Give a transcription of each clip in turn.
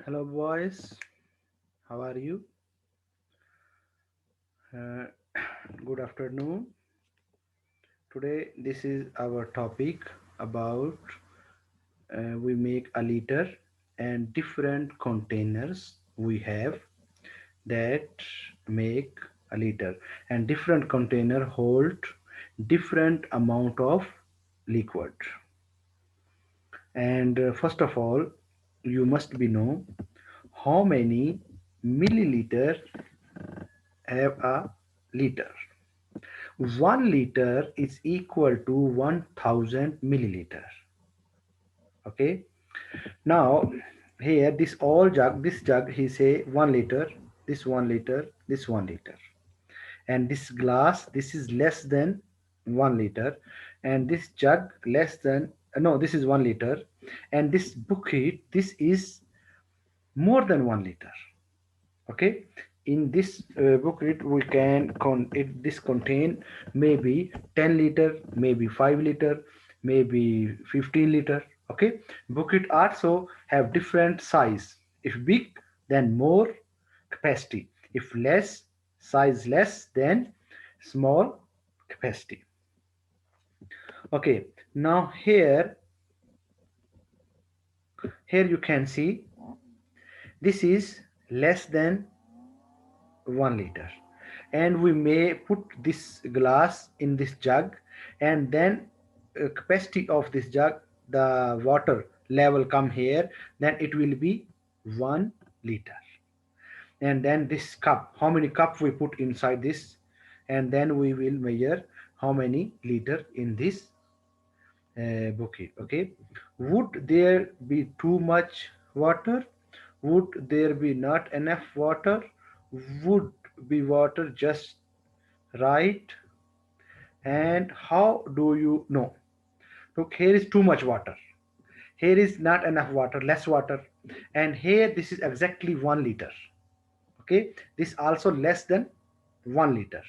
Hello, boys. How are you? Uh, Good afternoon. Today, this is our topic about we make a liter and different containers we have that make a liter, and different container hold different amount of liquid. And first of all, you must be know how many milliliter have a liter. 1 liter is equal to 1000 milliliter. Okay, now here this jug he say 1 liter, this 1 liter, this 1 liter, and this glass this is less than 1 liter, and this jug less than no, this is 1 liter, and this bucket this is more than 1 liter. Okay, in this bucket we can this contain maybe 10 liter, maybe 5 liter, maybe 15 liter. Okay, bucket also have different size. If big, then more capacity. If less, size less, then small capacity. Okay, now here you can see this is less than 1 liter, and we may put this glass in this jug, and then capacity of this jug, the water level come here, then it will be 1 liter. And then this cup, how many cup we put inside this, and then we will measure how many liter in this bucket. Okay, would there be too much water? Would there be not enough water? Would be water just right? And how do you know? Look, here is too much water, here is not enough water, less water, and here this is exactly 1 liter. Okay, this also less than 1 liter.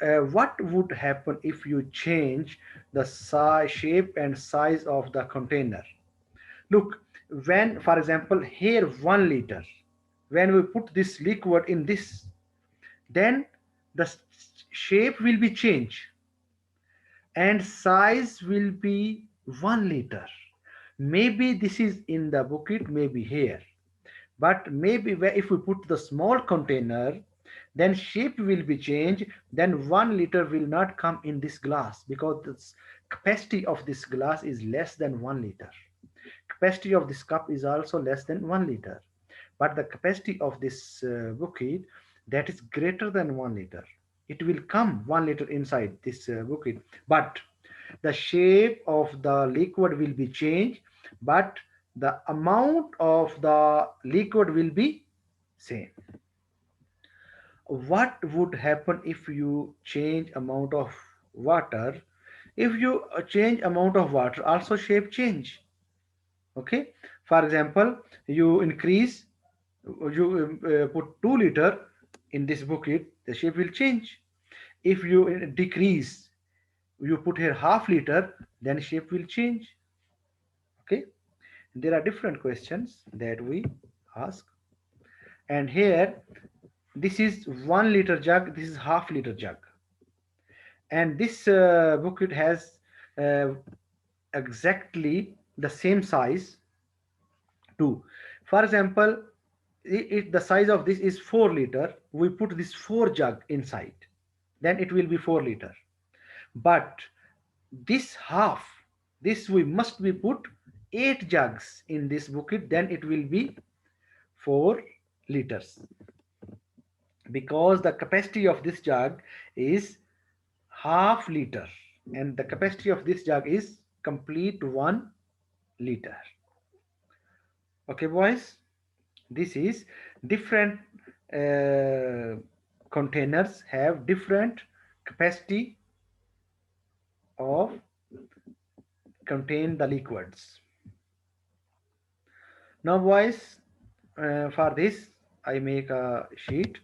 What would happen if you change the size, shape and size of the container? Look, when for example here 1 liter, when we put this liquid in this, then the shape will be changed and size will be 1 liter. Maybe this is in the bucket, maybe here, but maybe if we put the small container, then shape will be changed, then 1 liter will not come in this glass because the capacity of this glass is less than 1 liter. Capacity of this cup is also less than 1 liter, but the capacity of this bucket, that is greater than 1 liter. It will come 1 liter inside this bucket, but the shape of the liquid will be changed, but the amount of the liquid will be same. What would happen if you change amount of water? If you change amount of water, also shape change. Okay, for example, you increase, you put 2 liter in this bucket, the shape will change. If you decrease, you put here half liter, then shape will change. Okay, there are different questions that we ask. And here this is 1 liter jug, this is half liter jug, and this bucket has uh, exactly the same size too. For example, if the size of this is 4 liter, we put this 4 jug inside, then it will be 4 liter. But this half, this we must be put 8 jugs in this bucket, then it will be 4 liters, because the capacity of this jug is half liter and the capacity of this jug is complete 1 liter. Okay, boys, this is different uh, containers have different capacity of contain the liquids. Now, boys, for this I make a sheet.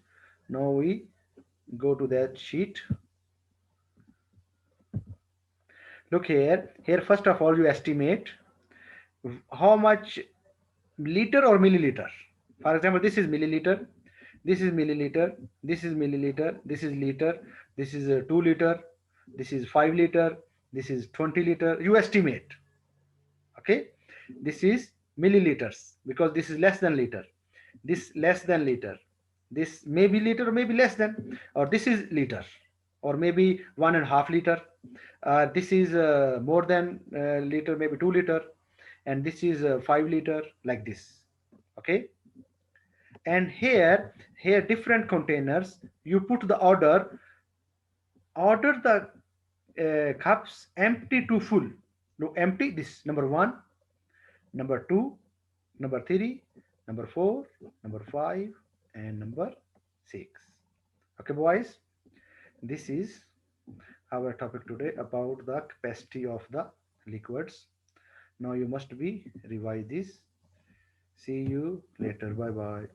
Now we go to that sheet. Look here, first of all you estimate how much liter or milliliter. For example, this is milliliter, this is milliliter, this is milliliter, this is liter, this is 2 liter, this is 5 liter, this is 20 liter. You estimate. Okay, this is milliliters because this is less than liter, this less than liter, this may be liter or maybe less than, or this is liter or maybe 1.5 liter, this is more than liter, maybe 2 liter, and this is 5 liter, like this. Okay, and here different containers, you put the order the cups empty to full. No, empty, this number one, number two, number three, number four, number five, and number six. Okay, boys, this is our topic today about the capacity of the liquids. Now you must be revise this. See you later. Bye bye.